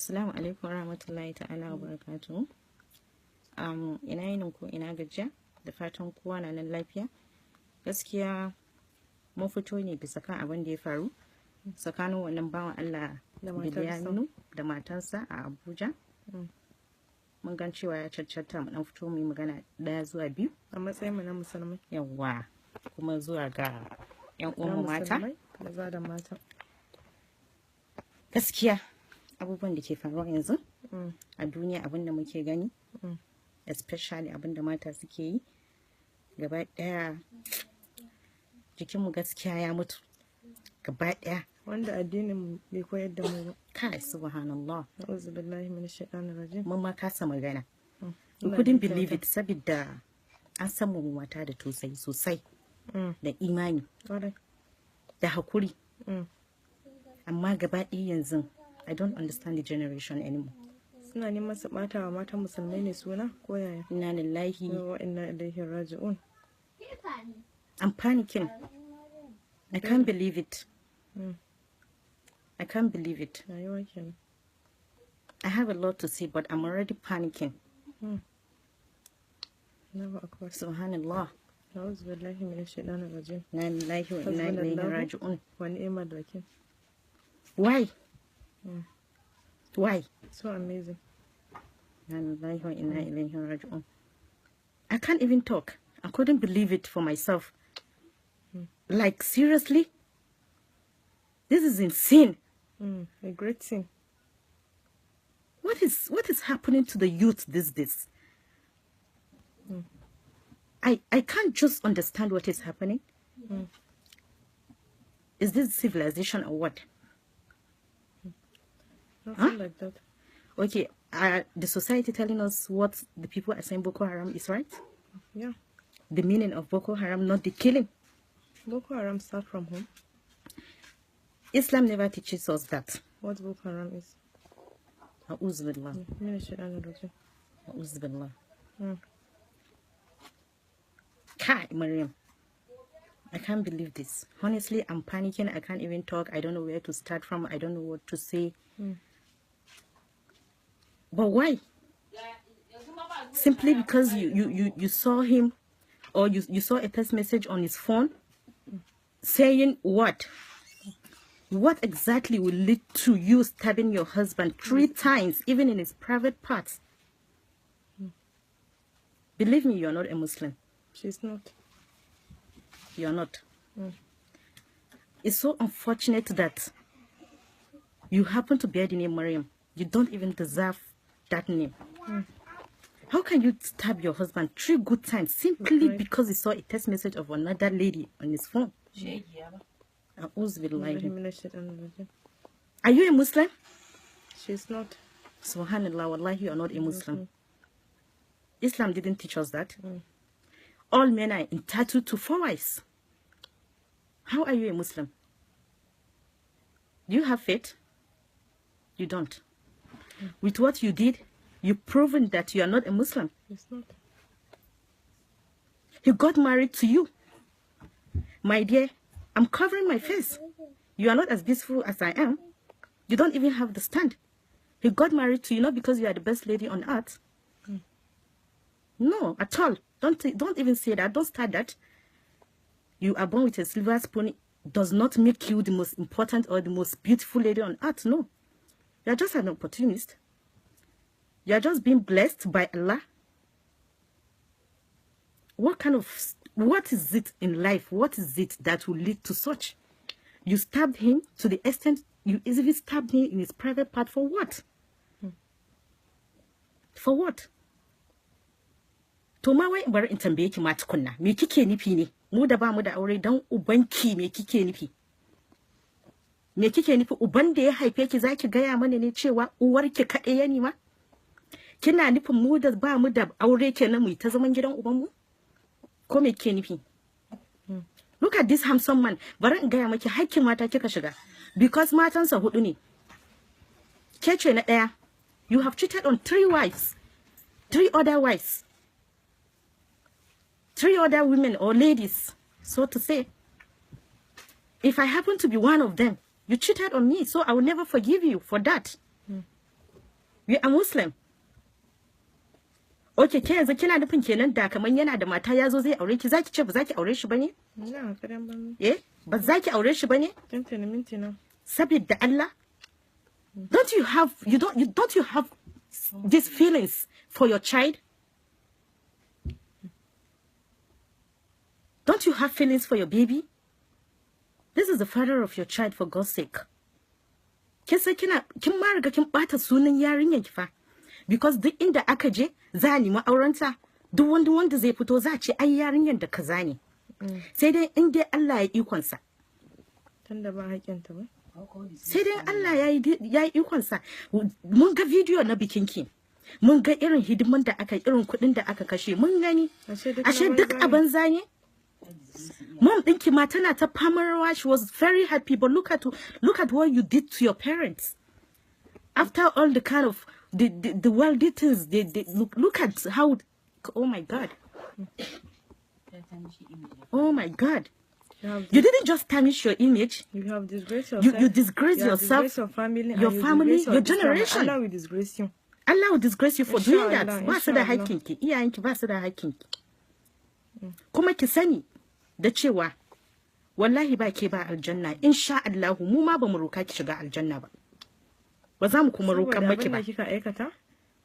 Assalamu alaikum warahmatullahi ta'ala wa barakatuhu. Ina yinin ku ina gajiya da fatan kowa na nan lafiya. Gaskiya mun fito ne bisa kan abin da ya faru tsakanin wannan bawan Allah Biliyaminu da matansa a Abuja. Mun gan cewa ya cancanta mu dan fito mu yi magana daya zuwa biyu a matsayin mu na musulmai. Yawwa kuma zuwa ga yan uwan mata. Maza da mata. Gaskiya abubuwan da ke faruwa yanzu a duniya, abin da muke gani especially abin da mata suke yi, gaba daya jikinmu gaskiya ya mutu gaba daya, wanda addinin bai koyar da mu ba. Kai subhanallah, a'udhu billahi minash shaitanir rajim. mun ma kasa magana. We couldn't believe it, saboda an san mu mata da tosai sosai da imani da hakuri, amma gaba ɗaya yanzu I don't understand the generation anymore. Suna neman su bata wa matan musulmai ne suna ko yaya? Inna lillahi wa inna ilaihi raji'un. I'm panicking. I can't believe it. I can't believe it. I have a lot to say, but I'm already panicking. Subhanallah. A'udhu billahi minash shaitanir rajim. Inna lillahi wa inna ilaihi raji'un. Wa ni'mal wakil. Why? Why? So amazing. I can't even talk. I couldn't believe it for myself. Like, seriously? This is insane. A great thing. What is happening to the youth these days? I can't just understand what is happening. Is this civilization or what? Nothing like that. Okay, the society telling us what the people are saying Boko Haram is right? Yeah. The meaning of Boko Haram, not the killing. Boko Haram start from home. Islam never teaches us that. What Boko Haram is? A'udhu billah. A'udhu billah. Kai, Maryam. I can't believe this. Honestly, I'm panicking. I can't even talk. I don't know where to start from. I don't know what to say. But why? Simply because you saw him, or you saw a text message on his phone saying what? What exactly will lead to you stabbing your husband 3 times, even in his private parts? Believe me, you're not a Muslim. She's not. You're not. It's so unfortunate that you happen to bear the name Maryam. You don't even deserve that name. How can you stab your husband 3 good times simply because he saw a text message of another lady on his phone? Are you a Muslim? She's not. Subhanallah, wallahi, you are not a Muslim. Islam didn't teach us that. All men are entitled to 4 wives. How are you a Muslim? Do you have faith? You don't. With what you did, you've proven that you are not a Muslim. It's not. He got married to you. My dear, I'm covering my face. You are not as beautiful as I am. You don't even have the stand. He got married to you not because you are the best lady on earth. No, at all. Don't even say that. Don't start that. You are born with a silver spoon does not make you the most important or the most beautiful lady on earth. No. You are just an opportunist. You are just being blessed by Allah. What is it in life? What is it that will lead to such? You stabbed him to the extent you easily stabbed him in his private part for what? For what? To ma wai bari in tambaye ki ma tukunna, me kike nufi ne? Mu da ba mu da aure dan ubanki me kike nufi? Me kike nufi uban da ya haife ki zaki gaya mana ne cewa uwarki kaɗai ya nima? Kina nufin mu da ba mu da aure kenan mu ta zaman gidan uban mu? Ko me kike nufi? Look at this handsome man. Bari in gaya maki hakkin mata kika shiga. Because matansa 4 ne. Ke ce na ɗaya. You have cheated on 3 wives. 3 other wives. 3 other women or ladies, so to say. If I happen to be one of them, you cheated on me, so I will never forgive you for that. We are Muslim. Okay, ke yanzu kina nufin kenan da kaman yana da mata ya zo zai aure ki zaki ce ba zaki aure shi bane? Ina kadan ban. Ba zaki aure shi bane? Tantane minti na. Saboda Allah. Don't you have these feelings for your child? Don't you have feelings for your baby? This is the father of your child, for God's sake. Kin sai kin ma riga kin bata sunan yarinyar ki fa. Because duk inda aka je za a nemi aurenta, duk wanda zai fito za a ce ai yarinyar da kaza ne. Sai dai in dai Allah ya ikonsa. Tunda ba haƙinta ba. Sai dai Allah ya yi ikonsa. Mun ga video na bikinki. Mun ga irin hidiman da aka irin kuɗin da aka kashe. Mun gani. Ashe duk a banza ne. Mom ɗinki ma tana ta famar. She was very happy, but look at what you did to your parents. After all the kind of the worldly things, they look at how. Oh my God. Oh my God. You didn't just tarnish your image. You have disgraced yourself. You disgrace yourself. Disgrace your family. Your generation. Allah will disgrace you. Allah will disgrace you for doing that. Ba su da haƙƙinki. Iyayenki ba su da haƙƙinki. Kuma ki sani da cewa wallahi ba ke ba aljanna. Insha Allah mu ma ba mu roka ki shiga aljanna ba. Ba za mu kuma roƙan maki ba. Kika aikata?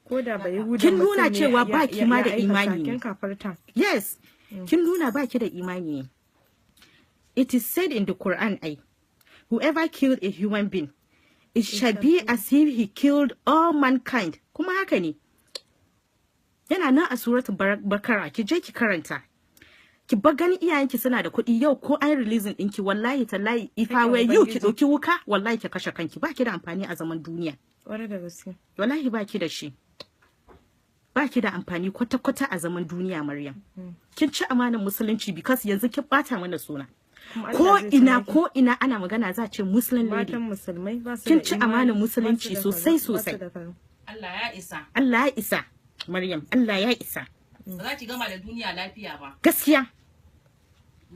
Ko da ba Yahuda kin nuna cewa ba ki ma da imani. Kin kafarta. Yes. Kin nuna ba ki da imani. It is said in the Quran, whoever killed a human being, it shall be as if he killed all mankind. Kuma haka ne. Yana nan a suratul Bakara, ki je ki karanta. Ki bar gani iyayenki suna da kuɗi yau ko an releasing ɗinki wallahi tallahi if I were you ki ɗauki wuka wallahi ki kashe kanki ba ki da amfani a zaman duniya. Ƙwarai da gaske. Wallahi ba ki da shi. Ba ki da amfani kwata-kwata a zaman duniya Maryam. Kin ci amanar musulunci because yanzu kin bata mana suna. Ko ina ana magana za ce Muslim lady. Kin ci amanar musulunci sosai. Allah ya isa. Maryam, Allah ya isa. Ba za ki gama da duniya lafiya ba. Gaskiya.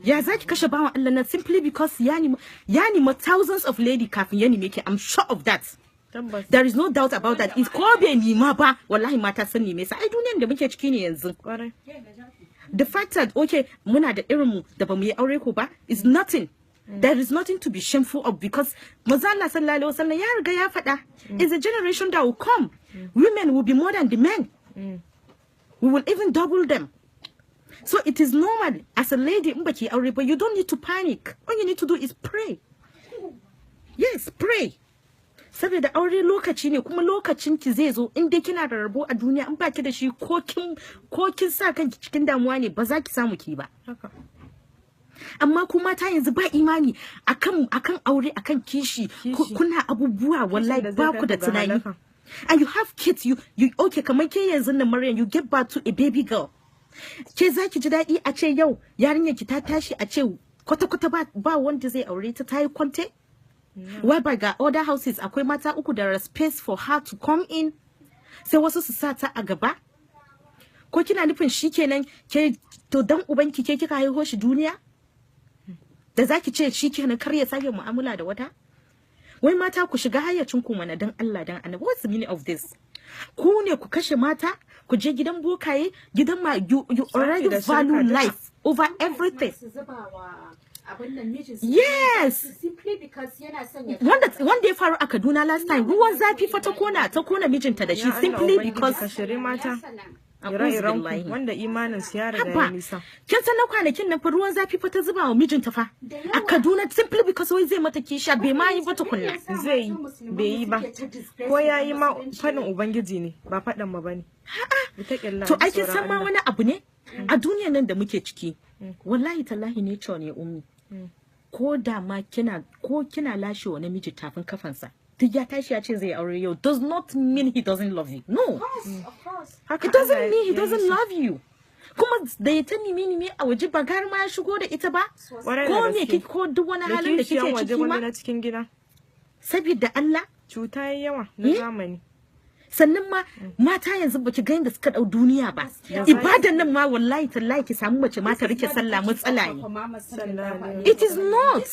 Ya za ki kashe bawan Allah na simply because ya nima thousands of lady kafin ya nime ki. I'm sure of that. There is no doubt about that. It's ko bai nima ba wallahi mata sun nime sa. Ai duniyar da muke ciki ne yanzu. The fact that okay muna da irin mu da bamu yi aure ko ba is nothing. There is nothing to be shameful of because Manzo Allah sallallahu alaihi wasallam ya riga ya faɗa. It's a generation that will come. Women will be more than the men. We will even double them. So it is normal as a lady in baki aure, but you don't need to panic. All you need to do is pray. Yes, pray. Saboda aure lokaci ne kuma lokacin ki zai zo in dai kina da rabo a duniya in baki da shi ko kin sa kanki cikin damuwa ne ba za ki samu ki ba. Amma kuma ta yanzu ba imani akan aure akan kishi kuna abubuwa wallahi ba ku da tunani. And you have kids, you okay kamar ke yanzu na Maryam, you give birth to a baby girl. Ke za ki ji daɗi a ce yau yarinyar ki ta tashi a ce kwata-kwata ba wanda zai aure ta yi kwante? Whereby ga other houses akwai mata uku there is space for her to come in. Sai wasu su sa ta a gaba. Ko kina nufin shikenan ke to dan ubanki ke kika haihu shi duniya? Da zaki ce shikenan kar ya sake mu'amala da wata? Wai mata ku shiga hayyacin ku mana dan Allah dan Annabi. What's the meaning of this? Ku ne ku kashe mata, ku je gidan bokaye, gidan ma you already value life over everything. Yes. Simply because yana son ya wanda ya faru a Kaduna last time ruwan zafi fa ta kona mijinta da shi simply because wanda imanin su ya riga ya nisa. Kin san na kwanakin nan fa ruwan zafi fa ta zuba wa mijinta fa a Kaduna simply because wai zai mata kisha bai ma yi ba tukunna. Zai bai yi ba. Ko ya yi ma fadin ubangiji ne ba fadan ma bane. To ai kin san ma wani abu ne a duniyar nan da muke ciki. Wallahi tallahi ne cewa ne ummi. Ko da ma kina lashe wa namiji tafin kafansa duk ya tashi ya ce zai aure yau does not mean he doesn't love you. No. Of course. It doesn't mean he doesn't love you. Kuma da ya ta nimi a waje ba gar ma ya shigo da ita ba. Ko me kike ko duk wani halin da kike ciki ma cikin gida. Saboda Allah cuta yayi yawa na zamani. Sannan ma mata yanzu baki ga yadda suka dau duniya ba. Ibadan nan ma wallahi tallahi ki samu mace ma ta rike sallah matsala ne. It is not.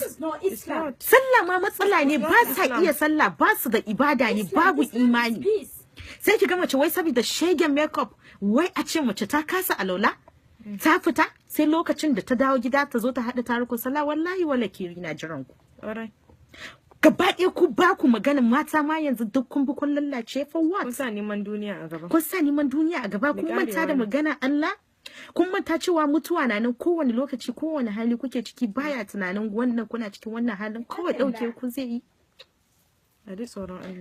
Sallah ma matsala ne ba sa iya sallah ba su da ibada ne babu imani. sai ki ga mace wai saboda shegen makeup wai a ce mace ta kasa alola ta fita sai lokacin da ta dawo gida ta zo ta haɗa tarukun sallah wallahi wala kiri na jiran ku gaba ɗaya ku ba ku magana mata ma yanzu duk kun bi kun lallace for what kun sa neman duniya a gaba kun sa neman duniya a gaba kun manta da magana Allah kun manta cewa mutuwa na nan kowane lokaci kowane hali kuke ciki baya tunanin wannan kuna cikin wannan halin kawai ɗauke ku zai yi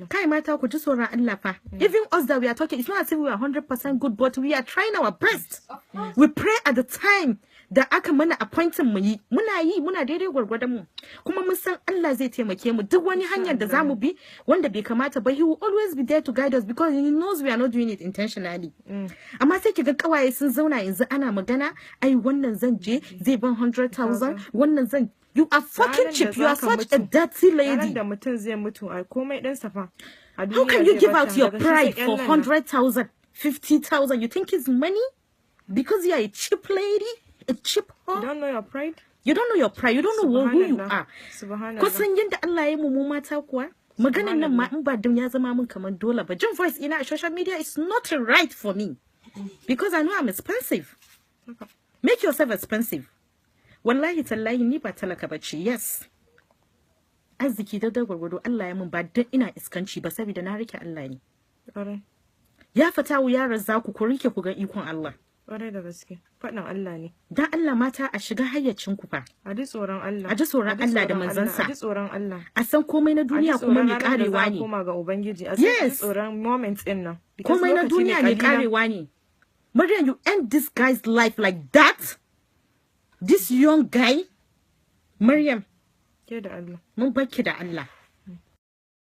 kai mata ku ji tsoron Allah fa even us that we are talking it's not as if we are 100% good but we are trying our best we pray at the time da aka mana appointment mu yi muna daidai gwargwadon mu kuma mun san Allah zai taimake mu duk wani hanyar da zamu bi wanda bai kamata ba he will always be there to guide us because he knows we are not doing it intentionally amma sai kiga kawaye sun zauna yanzu ana magana ai wannan zan je zai ban 100,000 wannan zan you are fucking cheap you are such a dirty lady da mutum zai mutu a komai din safa how can you give out your pride for 100,000 50,000 you think it's money because you are a cheap lady a cheap whore? You don't know your pride? You don't know your pride. You don't know who you are. Kusan yadda Allah ya mu mata kuwa. Maganan nan ma in ba dun ya zama mun kamar dole ba. Jin voice ina a social media is not right for me. Because I know I'm expensive. Make yourself expensive. Wallahi tallahi ni ba talaka bace. Yes. Arziki da gwargwado Allah ya mun ba dan ina iskanci ba saboda na rike Allah ne. Ya fatawu ya razzaku ku rike ku ga ikon Allah. Ƙwarai da gaske faɗin Allah ne dan Allah mata a shiga hayyacin ku fa a ji tsoron Allah a ji tsoron Allah da manzansa a ji tsoron Allah a san komai na duniya kuma mai karewa ne koma ga ubangiji a san tsoron moments din nan komai na duniya mai karewa ne Maryam you end this guy's life like that this young guy Maryam ke da Allah mun barki da Allah